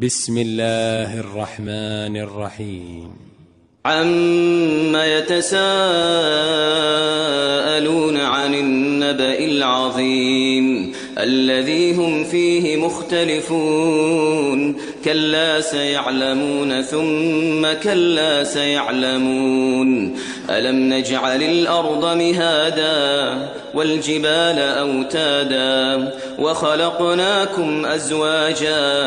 بسم الله الرحمن الرحيم. عم يتساءلون عن النبأ العظيم الذي هم فيه مختلفون كلا سيعلمون ثم كلا سيعلمون ألم نجعل الأرض مهادا والجبال أوتادا وخلقناكم أزواجا